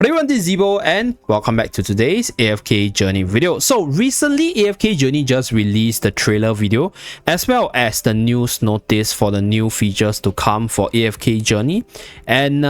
Hello everyone, this is Zeeebo and welcome back to today's AFK Journey video. So recently AFK Journey just released the trailer video as well as the news notice for the new features to come for AFK Journey. And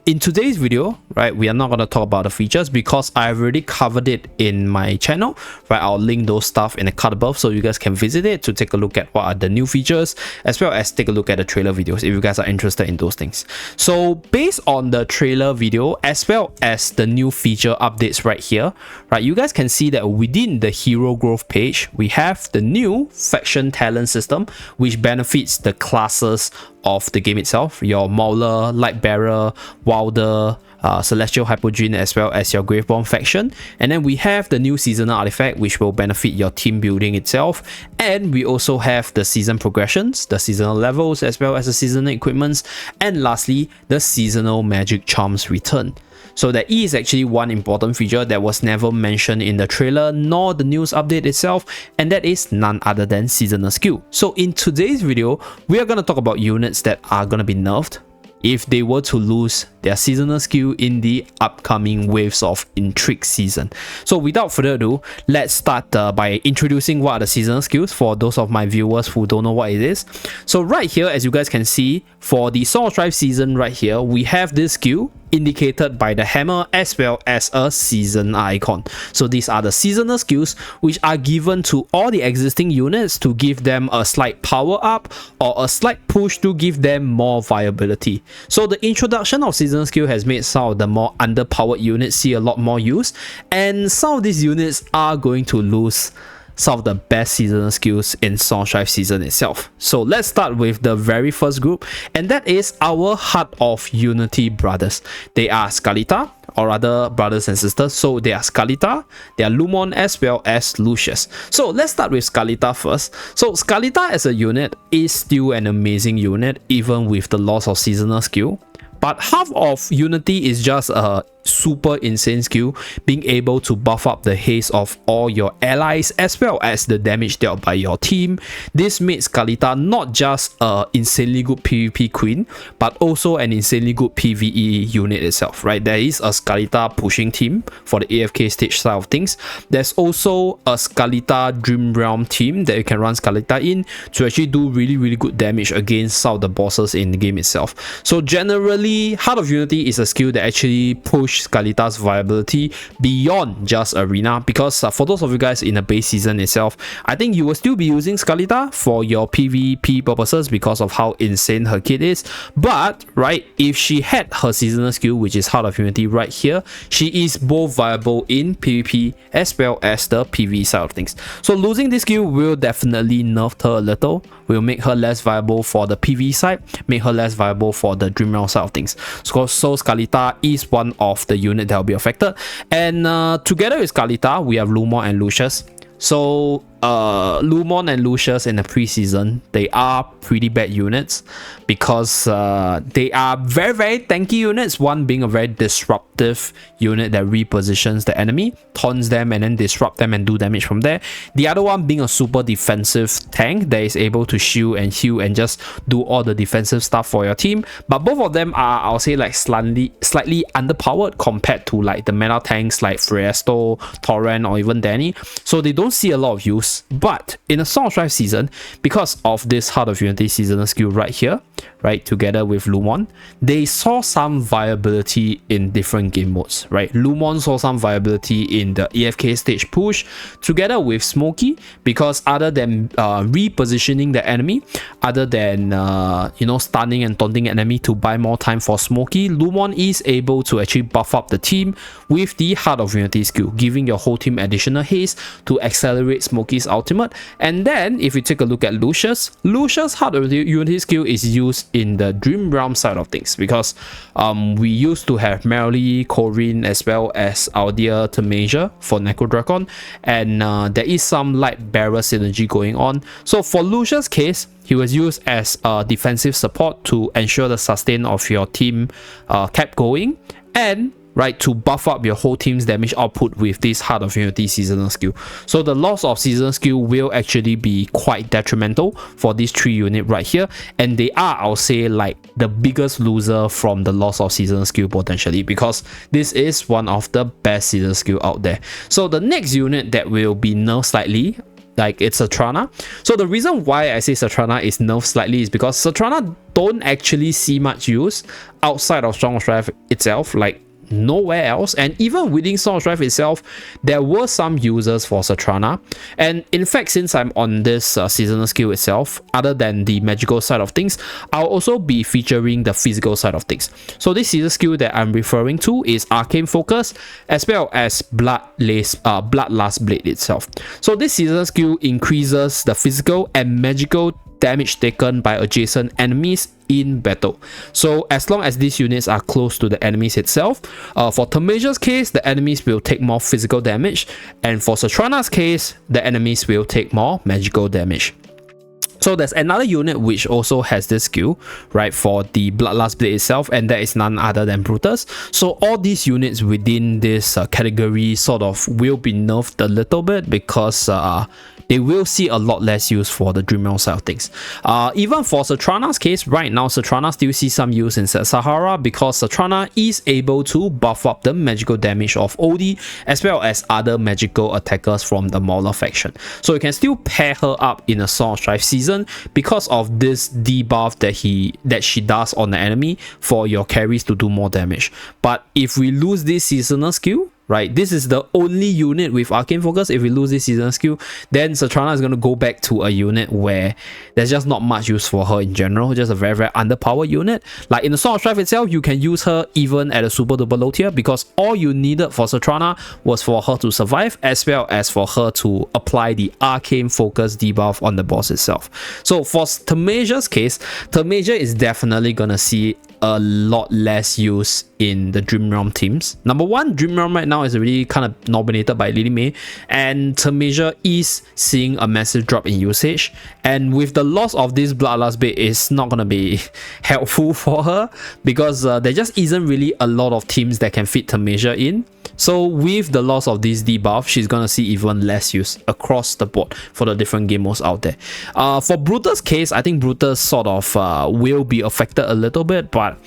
in today's video, right, we are not going to talk about the features because I've already covered it in my channel, right? I'll link those stuff in the card above so you guys can visit it to take a look at what are the new features as well as take a look at the trailer videos if you guys are interested in those things. So based on the trailer video as well as the new feature updates right here, right, you guys can see that within the hero growth page we have the new faction talent system which benefits the classes of the game itself, your Mauler, Lightbearer, Wilder, Celestial Hypogean as well as your Graveborn faction. And then we have the new seasonal artifact which will benefit your team building itself, and we also have the season progressions, the seasonal levels as well as the seasonal equipments, and lastly the seasonal magic charms return. So there is actually one important feature that was never mentioned in the trailer nor the news update itself, and that is none other than seasonal skill. So in today's video, we are going to talk about units that are going to be nerfed if they were to lose their seasonal skill in the upcoming waves of Intrigue season. So without further ado, let's start by introducing what are the seasonal skills for those of my viewers who don't know what it is. So right here, as you guys can see, for the Song of Strife season right here, we have this skill indicated by the hammer as well as a season icon. So these are the seasonal skills which are given to all the existing units to give them a slight power up or a slight push to give them more viability. So the introduction of seasonal skill has made some of the more underpowered units see a lot more use, and some of these units are going to lose some of the best seasonal skills in Song of Strife season itself. So let's start with the very first group, and that is our Heart of Unity brothers. They are Skalita, or rather brothers and sisters. So they are Skalita, they are Lumon as well as Lucius. So let's start with Skalita first. So Skalita as a unit is still an amazing unit even with the loss of seasonal skill. But half of Unity is just a super insane skill, being able to buff up the haste of all your allies as well as the damage dealt by your team. This makes Skalita not just an insanely good PvP queen, but also an insanely good PvE unit itself, right? There is a Skalita pushing team for the AFK stage side of things. There's also a Skalita Dream Realm team that you can run Skalita in to actually do really good damage against some of the bosses in the game itself. So generally, Heart of Unity is a skill that actually pushes Skalita's viability beyond just arena, because for those of you guys in the base season itself, I think you will still be using Skalita for your PvP purposes because of how insane her kit is. But right, if she had her seasonal skill, which is Heart of Unity right here, she is both viable in PvP as well as the PvE side of things. So losing this skill will definitely nerf her a little, will make her less viable for the PvE side, make her less viable for the Dream Realm side of things. So Skalita is one of the unit that will be affected, and together with Skalita we have Lumon and Lucius. So Lumon and Lucius in the preseason, they are pretty bad units because they are very tanky units. One being a very disruptive unit that repositions the enemy, taunts them and then disrupt them and do damage from there. The other one being a super defensive tank that is able to shield and heal and just do all the defensive stuff for your team. But both of them are, I'll say, like slightly underpowered compared to like the meta tanks like Freesto, Torrent or even Danny. So they don't see a lot of use. But in a Song of Strife season, because of this Heart of Unity seasonal skill right here, right, together with Lumon, they saw some viability in different game modes, right? Lumon saw some viability in the AFK stage push together with Smokey, because other than repositioning the enemy, other than stunning and taunting enemy to buy more time for Smokey, Lumon is able to actually buff up the team with the Heart of Unity skill, giving your whole team additional haste to accelerate Smokey's ultimate. And then if you take a look at Lucius Heart of Unity skill is used in the Dream Realm side of things, because we used to have Merrily, Corinne as well as our dear Tamasia for Necrodrakon, and there is some Lightbearer synergy going on. So for Lucius' case, he was used as a defensive support to ensure the sustain of your team kept going, and right, to buff up your whole team's damage output with this Heart of Unity seasonal skill. So the loss of seasonal skill will actually be quite detrimental for these 3 units right here, and they are, I'll say, like the biggest loser from the loss of seasonal skill potentially, because this is one of the best seasonal skill out there. So the next unit that will be nerfed slightly, like, it's Satrana. So the reason why I say Satrana is nerfed slightly is because Satrana don't actually see much use outside of Song of Strife itself, like nowhere else. And even within Song of Strife itself, there were some users for Satrana. And in fact, since I'm on this seasonal skill itself, other than the magical side of things, I'll also be featuring the physical side of things. So this seasonal skill that I'm referring to is Arcane Focus, as well as Bloodlust Blade itself. So this seasonal skill increases the physical and magical damage taken by adjacent enemies in battle. So as long as these units are close to the enemies itself, for Tamaja's case, the enemies will take more physical damage, and for Satrana's case, the enemies will take more magical damage. So there's another unit which also has this skill, right, for the Bloodlust Blade itself, and that is none other than Brutus. So all these units within this category sort of will be nerfed a little bit, because they will see a lot less use for the Dream Realm side of things. Even for Satrana's case, right now Satrana still sees some use in Sahara, because Satrana is able to buff up the magical damage of OD, as well as other magical attackers from the Mauler faction. So you can still pair her up in a Song of Strife season because of this debuff that she does on the enemy for your carries to do more damage. But if we lose this seasonal skill, right, this is the only unit with Arcane Focus. If we lose this seasonal skill, then Satrana is going to go back to a unit where there's just not much use for her in general, just a very, very underpowered unit. Like in the Song of Strife itself, you can use her even at a super duper low tier, because all you needed for Satrana was for her to survive, as well as for her to apply the Arcane Focus debuff on the boss itself. So for Tamaja's case, Tamaja is definitely going to see a lot less use in the Dream Realm teams. Number one, Dream Realm right now is already kind of dominated by Lily May, and Tamaja is seeing a massive drop in usage, and with the loss of this Bloodlust Blade, it's not going to be helpful for her, because there just isn't really a lot of teams that can fit Tamaja in. So with the loss of this debuff, she's going to see even less use across the board for the different game modes out there. For Brutus' case, I think Brutus sort of will be affected a little bit, but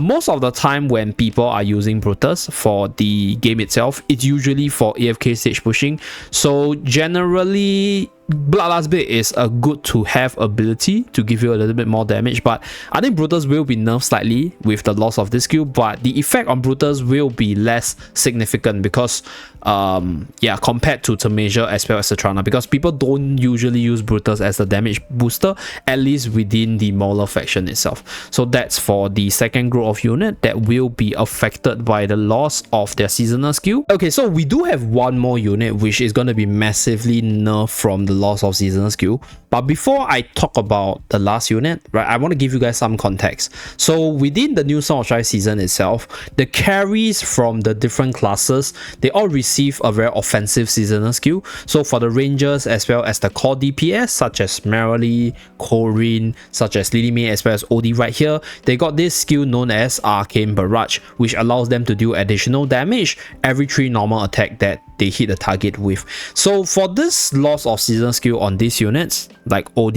most of the time when people are using Brutus for the game itself, it's usually for AFK stage pushing. So generally, Bloodlust Blade is a good to have ability to give you a little bit more damage, but I think Brutus will be nerfed slightly with the loss of this skill, but the effect on Brutus will be less significant, because yeah, compared to Tamaja as well as Satrana, because people don't usually use Brutus as a damage booster, at least within the Mauler faction itself. So that's for the second group of unit that will be affected by the loss of their seasonal skill. Okay, so we do have one more unit which is going to be massively nerfed from the loss of seasonal skill. But before I talk about the last unit, right, I want to give you guys some context. So within the new Song of Strife season itself, the carries from the different classes, they all receive a very offensive seasonal skill. So for the rangers as well as the core DPS, such as Merrily, Corinne, such as Lily May, as well as OD right here, they got this skill known as Arcane Barrage, which allows them to do additional damage every 3 normal attack that they hit the target with. So for this loss of seasonal skill on these units like OD,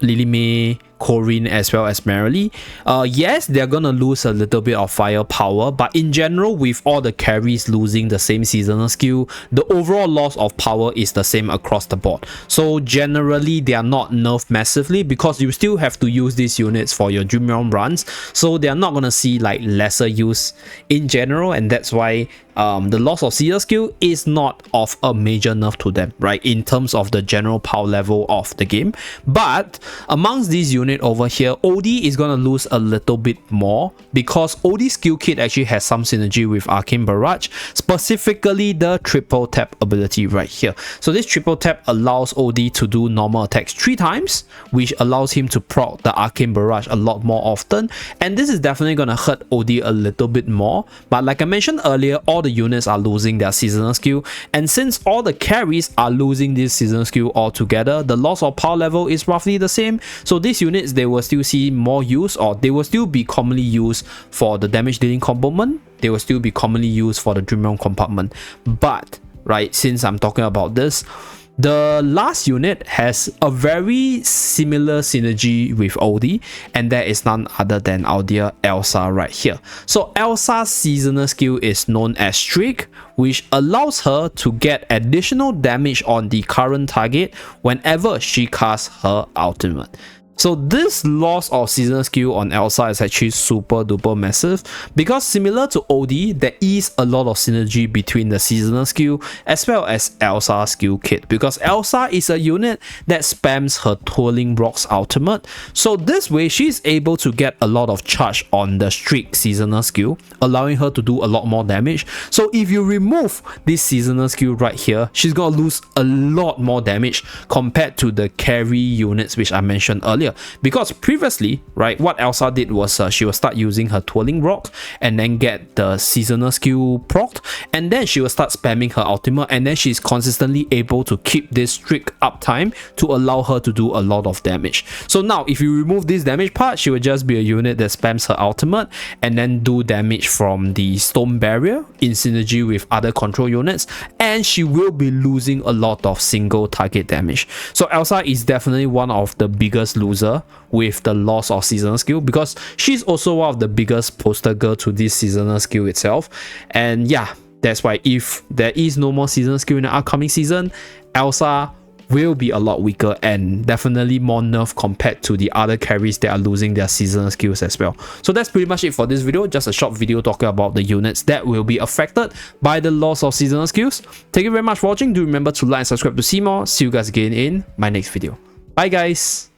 Lily May, Corinne, as well as Merrily, yes, they're gonna lose a little bit of firepower, but in general, with all the carries losing the same seasonal skill, the overall loss of power is the same across the board. So generally, they are not nerfed massively, because you still have to use these units for your Dream Realm runs, so they are not gonna see like lesser use in general, and that's why the loss of seasonal skill is not of a major nerf to them, right, in terms of the general power level of the game. But amongst these units over here, OD is going to lose a little bit more, because OD skill kit actually has some synergy with Arcane Barrage, specifically the triple tap ability right here. So this triple tap allows OD to do normal attacks 3 times, which allows him to proc the Arcane Barrage a lot more often, and this is definitely going to hurt OD a little bit more. But like I mentioned earlier, all the units are losing their seasonal skill, and since all the carries are losing this seasonal skill altogether, the loss of power level is roughly the same. So these units, they will still see more use, or they will still be commonly used for the damage dealing component they will still be commonly used for the Dream Realm compartment. But, right, since I'm talking about this, the last unit has a very similar synergy with Odie, and that is none other than our dear Alsa right here. So Alsa's seasonal skill is known as Streak, which allows her to get additional damage on the current target whenever she casts her ultimate. So this loss of seasonal skill on Alsa is actually super duper massive, because similar to OD, there is a lot of synergy between the seasonal skill as well as Alsa's skill kit, because Alsa is a unit that spams her Twirling Rocks ultimate. So this way she's able to get a lot of charge on the Streak seasonal skill, allowing her to do a lot more damage. So if you remove this seasonal skill right here, she's gonna lose a lot more damage compared to the carry units which I mentioned earlier. Because previously, right, what Alsa did was she will start using her Twirling Rock and then get the seasonal skill procced, and then she will start spamming her ultimate, and then she's consistently able to keep this Streak uptime to allow her to do a lot of damage. So now if you remove this damage part, she will just be a unit that spams her ultimate and then do damage from the Stone Barrier in synergy with other control units, and she will be losing a lot of single target damage. So Alsa is definitely one of the biggest losers with the loss of seasonal skill, because she's also one of the biggest poster girl to this seasonal skill itself. And yeah, that's why if there is no more seasonal skill in the upcoming season, Alsa will be a lot weaker and definitely more nerfed compared to the other carries that are losing their seasonal skills as well. So that's pretty much it for this video, just a short video talking about the units that will be affected by the loss of seasonal skills. Thank you very much for watching. Do remember to like and subscribe to see more. See you guys again in my next video. Bye guys.